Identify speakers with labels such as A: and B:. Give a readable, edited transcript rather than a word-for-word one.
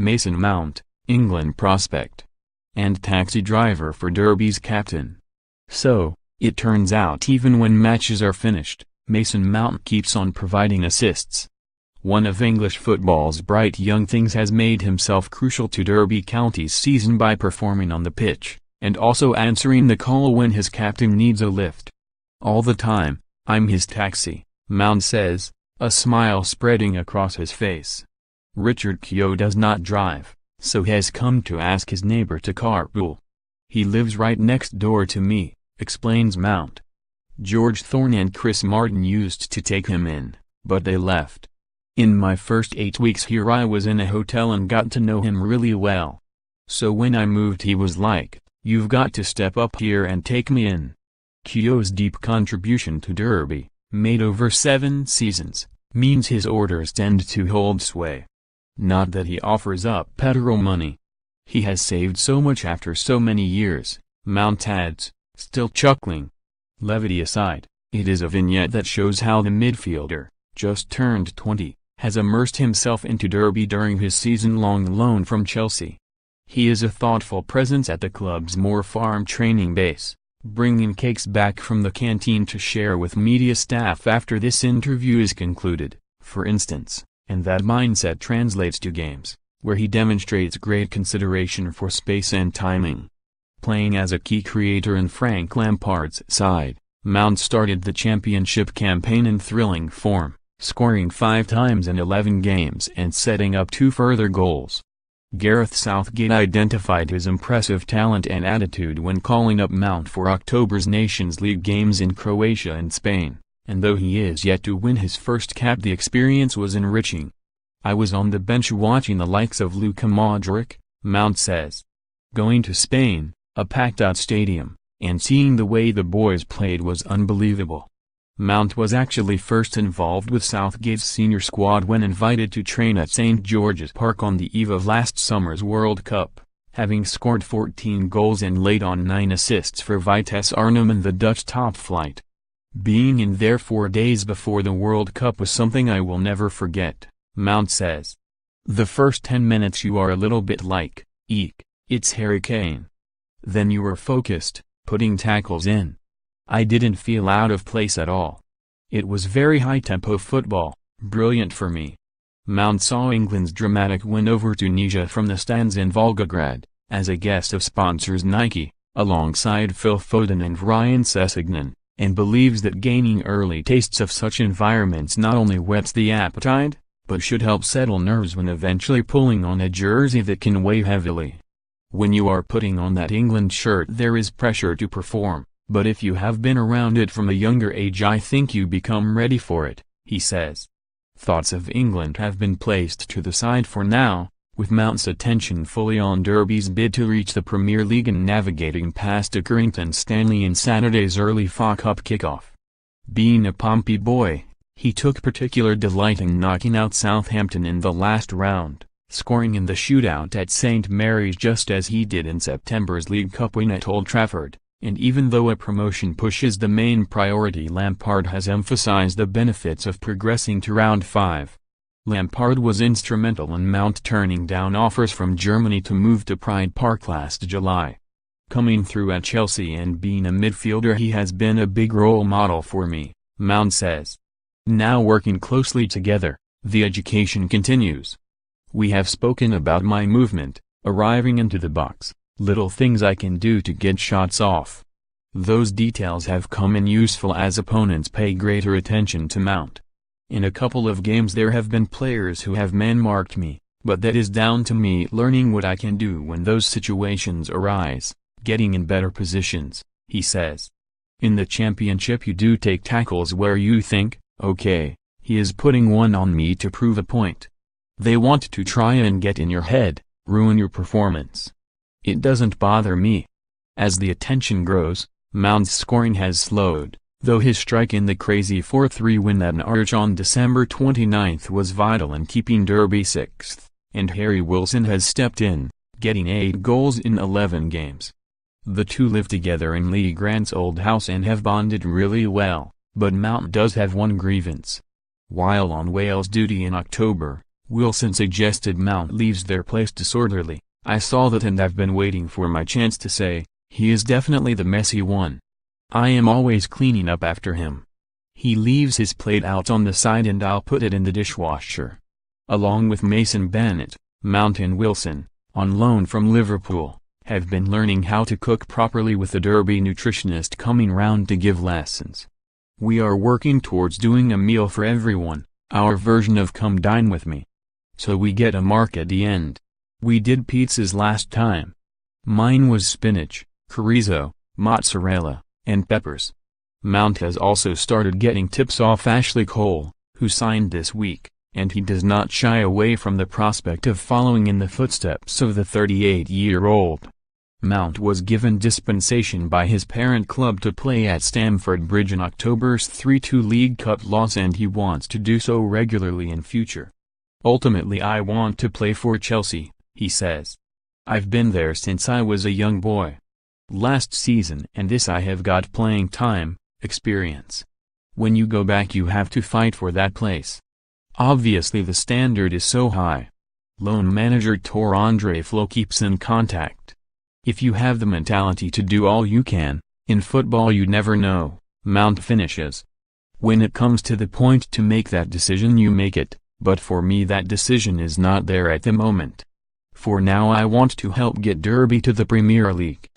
A: Mason Mount, England prospect, and taxi driver for Derby's captain. So, it turns out even when matches are finished, Mason Mount keeps on providing assists. One of English football's bright young things has made himself crucial to Derby County's season by performing on the pitch, and also answering the call when his captain needs a lift. All the time, I'm his taxi, Mount says, a smile spreading across his face. Richard Keogh does not drive, so has come to ask his neighbor to carpool. He lives right next door to me, explains Mount. George Thorne and Chris Martin used to take him in, but they left. In my first 8 weeks here I was in a hotel and got to know him really well. So when I moved he was like, "You've got to step up here and take me in." Keogh's deep contribution to Derby, made over 7 seasons, means his orders tend to hold sway. Not that he offers up petrol money. He has saved so much after so many years, Mount adds, still chuckling. Levity aside, it is a vignette that shows how the midfielder, just turned 20, has immersed himself into Derby during his season-long loan from Chelsea. He is a thoughtful presence at the club's Moor Farm training base, bringing cakes back from the canteen to share with media staff after this interview is concluded, for instance, and that mindset translates to games, where he demonstrates great consideration for space and timing. Playing as a key creator in Frank Lampard's side, Mount started the championship campaign in thrilling form, scoring 5 times in 11 games and setting up 2 further goals. Gareth Southgate identified his impressive talent and attitude when calling up Mount for October's Nations League games in Croatia and Spain, and though he is yet to win his first cap, the experience was enriching. "I was on the bench watching the likes of Luka Modric," Mount says. "Going to Spain, a packed-out stadium, and seeing the way the boys played was unbelievable." Mount was actually first involved with Southgate's senior squad when invited to train at St George's Park on the eve of last summer's World Cup, having scored 14 goals and laid on 9 assists for Vitesse Arnhem in the Dutch top flight. "Being in there 4 days before the World Cup was something I will never forget," Mount says. "The first 10 minutes you are a little bit like, eek, it's Harry Kane. Then you are focused, putting tackles in. I didn't feel out of place at all. It was very high-tempo football, brilliant for me." Mount saw England's dramatic win over Tunisia from the stands in Volgograd, as a guest of sponsors Nike, alongside Phil Foden and Ryan Sessegnon, and believes that gaining early tastes of such environments not only whets the appetite, but should help settle nerves when eventually pulling on a jersey that can weigh heavily. "When you are putting on that England shirt there is pressure to perform. But if you have been around it from a younger age I think you become ready for it," he says. Thoughts of England have been placed to the side for now, with Mount's attention fully on Derby's bid to reach the Premier League and navigating past Accrington Stanley in Saturday's early FA Cup kickoff. Being a Pompey boy, he took particular delight in knocking out Southampton in the last round, scoring in the shootout at St Mary's just as he did in September's League Cup win at Old Trafford. And even though a promotion push is the main priority, Lampard has emphasized the benefits of progressing to round 5. Lampard was instrumental in Mount turning down offers from Germany to move to Pride Park last July. "Coming through at Chelsea and being a midfielder he has been a big role model for me," Mount says. Now working closely together, the education continues. "We have spoken about my movement, arriving into the box. Little things I can do to get shots off. Those details have come in useful as opponents pay greater attention to Mount. In a couple of games there have been players who have man-marked me, but that is down to me learning what I can do when those situations arise, getting in better positions," he says. "In the championship you do take tackles where you think, okay, he is putting one on me to prove a point. They want to try and get in your head, ruin your performance. It doesn't bother me." As the attention grows, Mount's scoring has slowed, though his strike in the crazy 4-3 win at Norwich on December 29 was vital in keeping Derby 6th, and Harry Wilson has stepped in, getting 8 goals in 11 games. The two live together in Lee Grant's old house and have bonded really well, but Mount does have one grievance. While on Wales duty in October, Wilson suggested Mount leaves their place disorderly. I saw that and I've been waiting for my chance to say, he is definitely the messy one. I am always cleaning up after him. He leaves his plate out on the side and I'll put it in the dishwasher. Along with Mason Bennett, Mount and Wilson, on loan from Liverpool, have been learning how to cook properly with a Derby nutritionist coming round to give lessons. We are working towards doing a meal for everyone, our version of come dine with me. So we get a mark at the end. We did pizzas last time. Mine was spinach, chorizo, mozzarella, and peppers. Mount has also started getting tips off Ashley Cole, who signed this week, and he does not shy away from the prospect of following in the footsteps of the 38-year-old. Mount was given dispensation by his parent club to play at Stamford Bridge in October's 3-2 League Cup loss and he wants to do so regularly in future. Ultimately I want to play for Chelsea, he says. I've been there since I was a young boy. Last season and this I have got playing time, experience. When you go back you have to fight for that place. Obviously the standard is so high. Loan manager Tor Andre Flo keeps in contact. If you have the mentality to do all you can, in football you never know, Mount finishes. When it comes to the point to make that decision you make it, but for me that decision is not there at the moment. For now I want to help get Derby to the Premier League.